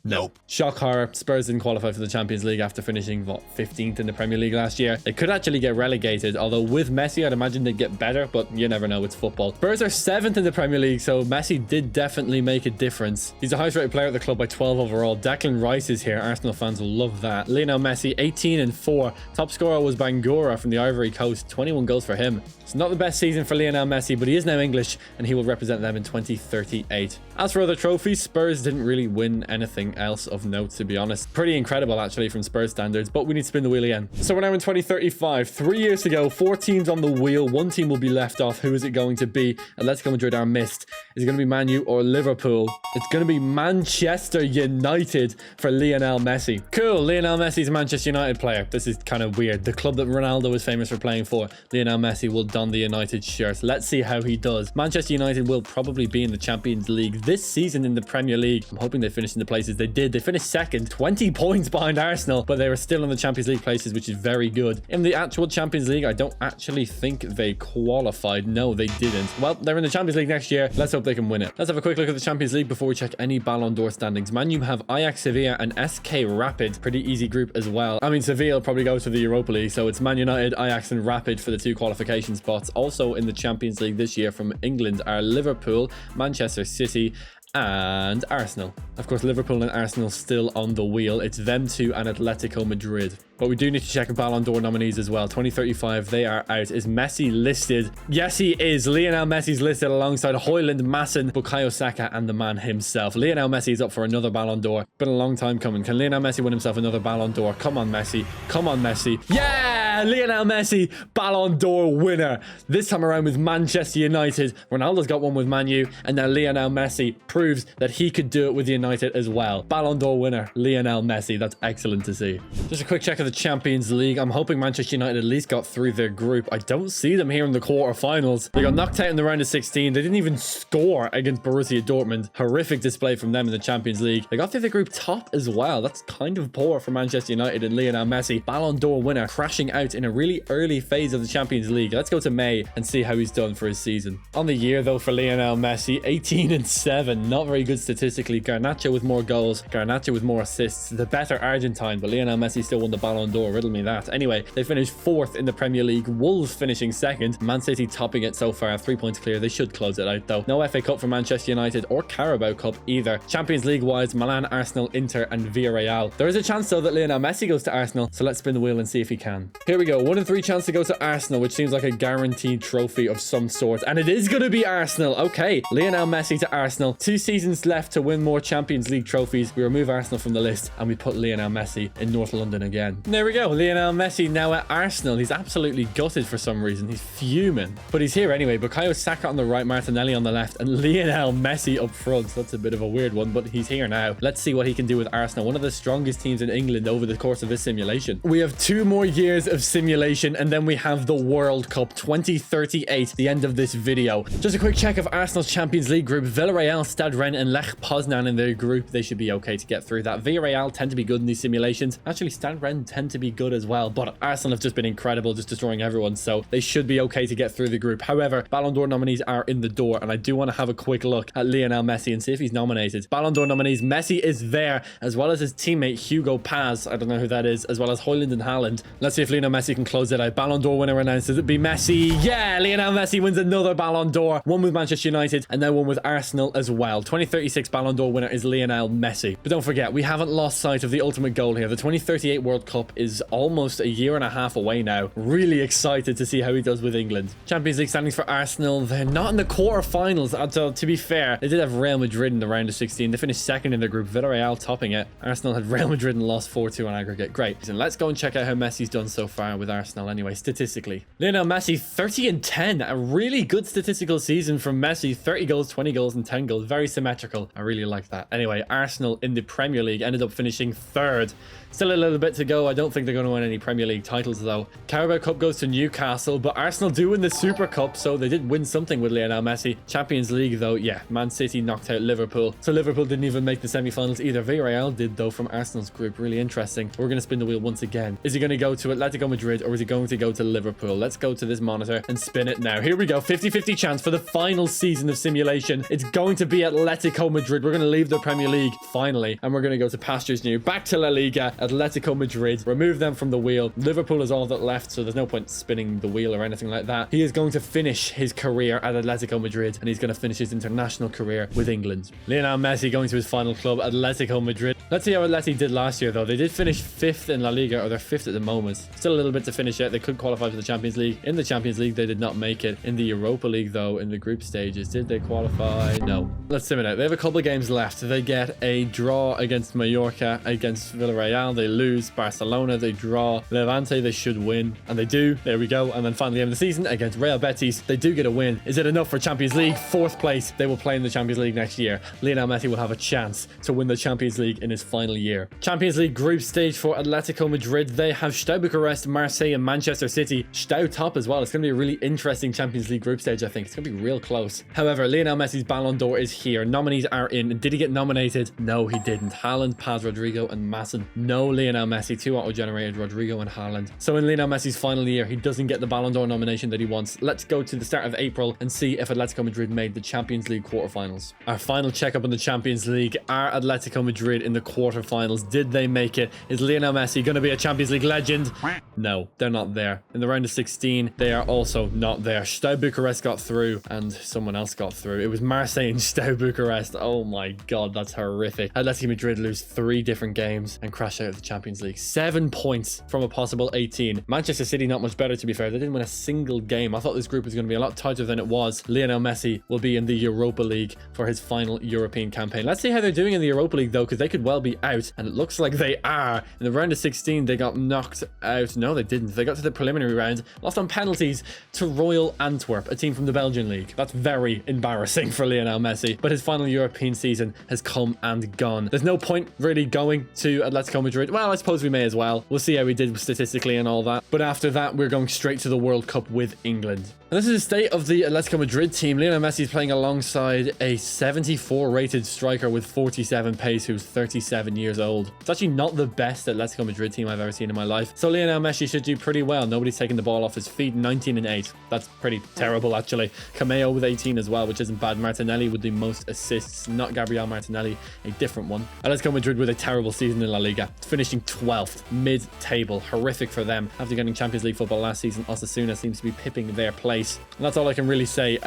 Nope. Shock horror. Spurs didn't qualify for the Champions League after finishing, what, 15th in the Premier League last year. They could actually get relegated, although with Messi, I'd imagine they'd get better, but you never know. It's football. Spurs are 7th in the Premier League, so Messi did definitely make a difference. He's the highest rated player at the club by 12 overall. Declan Rice is here. Arsenal fans will love that. Lionel Messi, 18-4. Top scorer was Bangura from the Ivory Coast. 21 goals for him. It's not the best season for Lionel Messi, but he is now English, and he will represent them in 2038. As for other trophies, Spurs didn't really win anything else of note, to be honest. Pretty incredible, actually, from Spurs standards, but we need to spin the wheel again. So we're now in 2035. 3 years to go, 4 teams on the wheel. 1 team will be left off. Who is it going to be? And let's go Madrid our mist. Is it going to be Man U or Liverpool? It's going to be Manchester United for Lionel Messi. Cool, Lionel Messi's a Manchester United player. This is kind of weird. The club that Ronaldo is famous for playing for, Lionel Messi will don the United shirt. Let's see how he does. Manchester United will probably be in the Champions League this season in the Premier League. I'm hoping they finish in the places they did. They finished second, 20 points behind Arsenal, but they were still in the Champions League places, which is very good. In the actual Champions League, I don't actually think they qualified. No, they didn't. Well, they're in the Champions League next year. Let's hope they can win it. Let's have a quick look at the Champions League before we check any Ballon d'Or standings. Man U have Ajax, Sevilla, and SK Rapid. Pretty easy group as well. I mean, Sevilla will probably go to the Europa League, so it's Man United, Ajax, and Rapid for the 2 qualification spots. Also in the Champions League this year from England are Liverpool, Manchester City, and Arsenal. Of course, Liverpool and Arsenal still on the wheel. It's them 2 and Atletico Madrid. But we do need to check Ballon d'Or nominees as well. 2035, they are out. Is Messi listed? Yes, he is. Lionel Messi's listed alongside Højlund, Masson, Bukayo Saka, and the man himself. Lionel Messi is up for another Ballon d'Or. Been a long time coming. Can Lionel Messi win himself another Ballon d'Or? Come on, Messi. Come on, Messi. Yeah! Lionel Messi, Ballon d'Or winner. This time around with Manchester United. Ronaldo's got one with Man U, and now Lionel Messi proves that he could do it with United as well. Ballon d'Or winner, Lionel Messi. That's excellent to see. Just a quick check of the Champions League. I'm hoping Manchester United at least got through their group. I don't see them here in the quarterfinals. They got knocked out in the round of 16. They didn't even score against Borussia Dortmund. Horrific display from them in the Champions League. They got through the group top as well. That's kind of poor for Manchester United and Lionel Messi. Ballon d'Or winner crashing out in a really early phase of the Champions League. Let's go to May and see how he's done for his season. On the year though for Lionel Messi, 18-7. Not very good statistically. Garnacho with more goals. Garnacho with more assists. The better Argentine, but Lionel Messi still won the Ballon d'Or. Riddle me that. Anyway, they finished 4th in the Premier League. Wolves finishing 2nd. Man City topping it so far. 3 points clear. They should close it out though. No FA Cup for Manchester United or Carabao Cup either. Champions League wise, Milan, Arsenal, Inter, and Villarreal. There is a chance though that Lionel Messi goes to Arsenal, so let's spin the wheel and see if he can. Here we go. 1 in 3 chance to go to Arsenal, which seems like a guaranteed trophy of some sort, and it is going to be Arsenal. Okay, Lionel Messi to Arsenal. 2 seasons left to win more Champions League trophies. We remove Arsenal from the list and we put Lionel Messi in North London again. There we go. Lionel Messi now at Arsenal. He's absolutely gutted for some reason. He's fuming, but he's here anyway. Bukayo Saka on the right, Martinelli on the left, and Lionel Messi up front. That's a bit of a weird one, but he's here now. Let's see what he can do with Arsenal, one of the strongest teams in England over the course of this simulation. We have 2 more years of simulation, and then we have the World Cup 2038, the end of this video. Just a quick check of Arsenal's Champions League group. Villarreal, Stade Rennes, and Lech Poznan in their group. They should be okay to get through that. Villarreal tend to be good in these simulations. Actually, Stade Rennes tend to be good as well, but Arsenal have just been incredible, just destroying everyone, so they should be okay to get through the group. However, Ballon d'Or nominees are in the door, and I do want to have a quick look at Lionel Messi and see if he's nominated. Ballon d'Or nominees, Messi is there, as well as his teammate Hugo Paz. I don't know who that is, as well as Højlund and Haaland. Let's see if Lionel Messi can close it out. Ballon d'Or winner announced. Does it be Messi? Yeah, Lionel Messi wins another Ballon d'Or. One with Manchester United, and now one with Arsenal as well. 2036 Ballon d'Or winner is Lionel Messi. But don't forget, we haven't lost sight of the ultimate goal here. The 2038 World Cup is almost a year and a half away now. Really excited to see how he does with England. Champions League standings for Arsenal. They're not in the quarterfinals. Although, to be fair, they did have Real Madrid in the round of 16. They finished 2nd in their group. Villarreal topping it. Arsenal had Real Madrid and lost 4-2 on aggregate. Great. And let's go and check out how Messi's done so far with Arsenal anyway, statistically. Lionel Messi, 30-10. A really good statistical season from Messi. 30 goals, 20 goals, and 10 goals. Very symmetrical. I really like that. Anyway, Arsenal in the Premier League ended up finishing 3rd. Still a little bit to go. I don't think they're going to win any Premier League titles though. Carabao Cup goes to Newcastle, but Arsenal do win the Super Cup, so they did win something with Lionel Messi. Champions League though, yeah, Man City knocked out Liverpool, so Liverpool didn't even make the semi-finals either. Villarreal did though from Arsenal's group. Really interesting. We're going to spin the wheel once again. Is he going to go to Atletico Madrid, or is it going to go to Liverpool? Let's go to this monitor and spin it now. Here we go. 50-50 chance for the final season of simulation. It's going to be Atletico Madrid. We're going to leave the Premier League finally, and we're going to go to pastures new. Back to La Liga. Atletico Madrid. Remove them from the wheel. Liverpool is all that left, so there's no point spinning the wheel or anything like that. He is going to finish his career at Atletico Madrid, and he's going to finish his international career with England. Lionel Messi going to his final club, Atletico Madrid. Let's see how Atleti did last year, though. They did finish 5th in La Liga, or they're 5th at the moment. Still a little bit to finish yet. They could qualify for the Champions League. In the Champions League, they did not make it. In the Europa League, though, in the group stages, did they qualify? No. Let's sim it out. They have a couple of games left. They get a draw against Mallorca, against Villarreal. They lose. Barcelona, they draw. Levante, they should win. And they do. There we go. And then finally, end of the season against Real Betis. They do get a win. Is it enough for Champions League? 4th place. They will play in the Champions League next year. Lionel Messi will have a chance to win the Champions League in his final year. Champions League group stage for Atletico Madrid. They have Steaua Bucharest, Marseille, and Manchester City. Steaua top as well. It's going to be a really interesting Champions League group stage, I think. It's going to be real close. However, Lionel Messi's Ballon d'Or is here. Nominees are in. Did he get nominated? No, he didn't. Haaland, Paz, Rodrigo, and Masson. No Lionel Messi. 2 auto-generated, Rodrigo and Haaland. So in Lionel Messi's final year, he doesn't get the Ballon d'Or nomination that he wants. Let's go to the start of April and see if Atletico Madrid made the Champions League quarterfinals. Our final checkup on the Champions League. Are Atletico Madrid in the quarterfinals? Did they make it? Is Lionel Messi going to be a Champions League legend? No, they're not there. In the round of 16, they are also not there. Steaua Bucharest got through, and someone else got through. It was Marseille and Steaua Bucharest. Oh my god, that's horrific. Atletico Madrid lose 3 different games and crash out of the Champions League. 7 points from a possible 18. Manchester City not much better, to be fair. They didn't win a single game. I thought this group was going to be a lot tighter than it was. Lionel Messi will be in the Europa League for his final European campaign. Let's see how they're doing in the Europa League, though, because they could well be out, and it looks like they are. In the round of 16, they got knocked out. No, they didn't. They got to the preliminary round, lost on penalties to Royal Antwerp, a team from the Belgian league. That's very embarrassing for Lionel Messi, but his final European season has come and gone. There's no point really going to Atletico Madrid. Well, I suppose we may as well. We'll see how he did statistically and all that. But after that, we're going straight to the World Cup with England. And this is the state of the Atletico Madrid team. Lionel Messi is playing alongside a 74 rated striker with 47 pace who's 37 years old. It's actually not the best Atletico Madrid team I've ever seen in my life. So Lionel Messi should do pretty well. Nobody's taking the ball off his feet. 19 and 8. That's pretty terrible, actually. Cameo with 18 as well, which isn't bad. Martinelli with the most assists. Not Gabriel Martinelli, a different one. Atletico Madrid with a terrible season in La Liga. Finishing 12th, mid-table. Horrific for them. After getting Champions League football last season, Osasuna seems to be pipping their place. And that's all I can really say.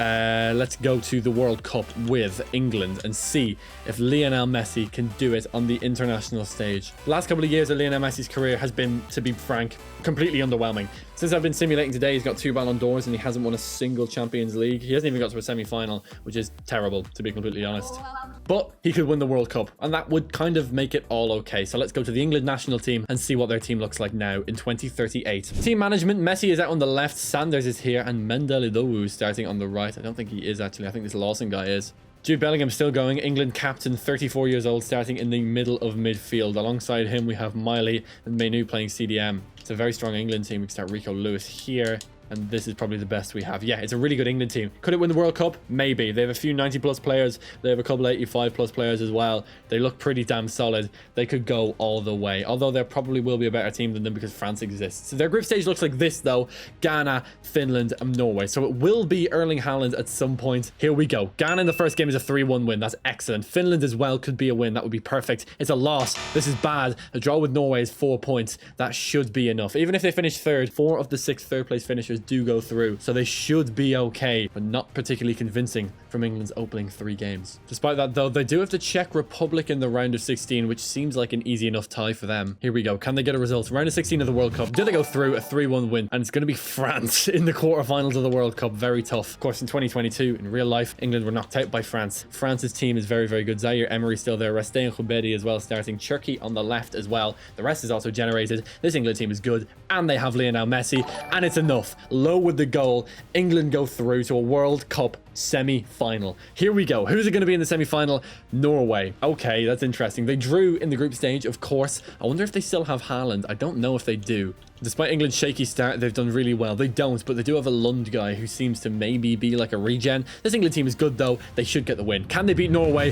Let's go to the World Cup with England and see if Lionel Messi can do it on the international stage. The last couple of years of Lionel Messi's career has been, to be frank, completely underwhelming. Since I've been simulating today, he's got 2 Ballon d'Ors and he hasn't won a single Champions League. He hasn't even got to a semi-final, which is terrible, to be completely honest. But he could win the World Cup, and that would kind of make it all okay. So let's go to the England national team and see what their team looks like now in 2038. Team management, Messi is out on the left, Sanders is here, and Mendelidowu starting on the right. I don't think he is, actually. I think this Lawson guy is. Jude Bellingham still going. England captain, 34 years old, starting in the middle of midfield. Alongside him, we have Miley and Menu playing CDM. It's a very strong England team. We can start Rico Lewis here. And this is probably the best we have. Yeah, it's a really good England team. Could it win the World Cup? Maybe. They have a few 90-plus players. They have a couple 85-plus players as well. They look pretty damn solid. They could go all the way. Although there probably will be a better team than them because France exists. So their group stage looks like this, though. Ghana, Finland, and Norway. So it will be Erling Haaland at some point. Here we go. Ghana in the first game is a 3-1 win. That's excellent. Finland as well could be a win. That would be perfect. It's a loss. This is bad. A draw with Norway is 4 points. That should be enough. Even if they finish third, 4 of the 6 third-place finishers do go through, so they should be okay, but not particularly convincing from England's opening 3 games. Despite that, though, they do have the Czech Republic in the round of 16, which seems like an easy enough tie for them. Here we go. Can they get a result? Round of 16 of the World Cup. Do they go through? A 3-1 win, and it's going to be France in the quarterfinals of the World Cup. Very tough. Of course, in 2022, in real life, England were knocked out by France. France's team is very, very good. Zaire Emery still there. Rastain Khoubedi as well starting. Turkey on the left as well. The rest is also generated. This England team is good, and they have Lionel Messi, and it's enough. Low with the goal. England go through to a World Cup semi-final. Here we go. Who's it going to be in the semi-final? Norway. Okay, that's interesting. They drew in the group stage, of course. I wonder if they still have Haaland. I don't know if they do. Despite England's shaky start, they've done really well. They don't, but they do have a Lund guy who seems to maybe be like a regen. This England team is good, though. They should get the win. Can they beat Norway?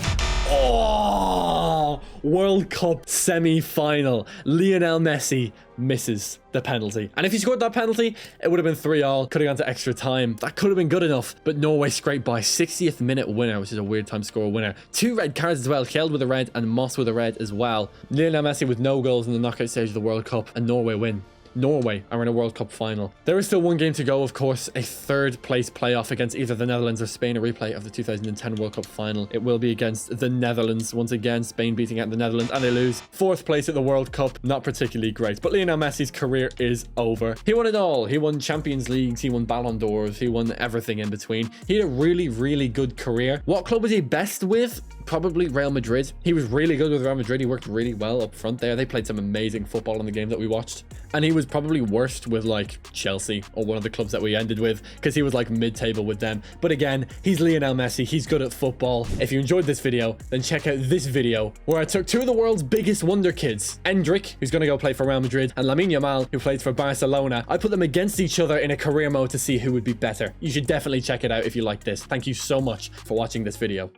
Oh! World Cup semi-final. Lionel Messi misses the penalty. And if he scored that penalty, it would have been 3-3. Could have gone to extra time. That could have been good enough. But Norway scraped by. 60th minute winner, which is a weird time to score a winner. 2 red cards as well. Kjeld with a red and Moss with a red as well. Lionel Messi with no goals in the knockout stage of the World Cup, and Norway win. Norway are in a World Cup final. There is still one game to go, of course, a 3rd place playoff against either the Netherlands or Spain, a replay of the 2010 World Cup final. It will be against the Netherlands. Once again, Spain beating out the Netherlands, and they lose. 4th place at the World Cup, not particularly great. But Lionel Messi's career is over. He won it all. He won Champions Leagues, he won Ballon d'Ors, he won everything in between. He had a really, really good career. What club was he best with? Probably Real Madrid. He was really good with Real Madrid. He worked really well up front there. They played some amazing football in the game that we watched. And he was probably worst with like Chelsea or one of the clubs that we ended with, because he was like mid-table with them. But again, he's Lionel Messi. He's good at football. If you enjoyed this video, then check out this video where I took 2 of the world's biggest wonder kids, Endrick, who's going to go play for Real Madrid, and Lamine Yamal, who plays for Barcelona. I put them against each other in a career mode to see who would be better. You should definitely check it out if you like this. Thank you so much for watching this video.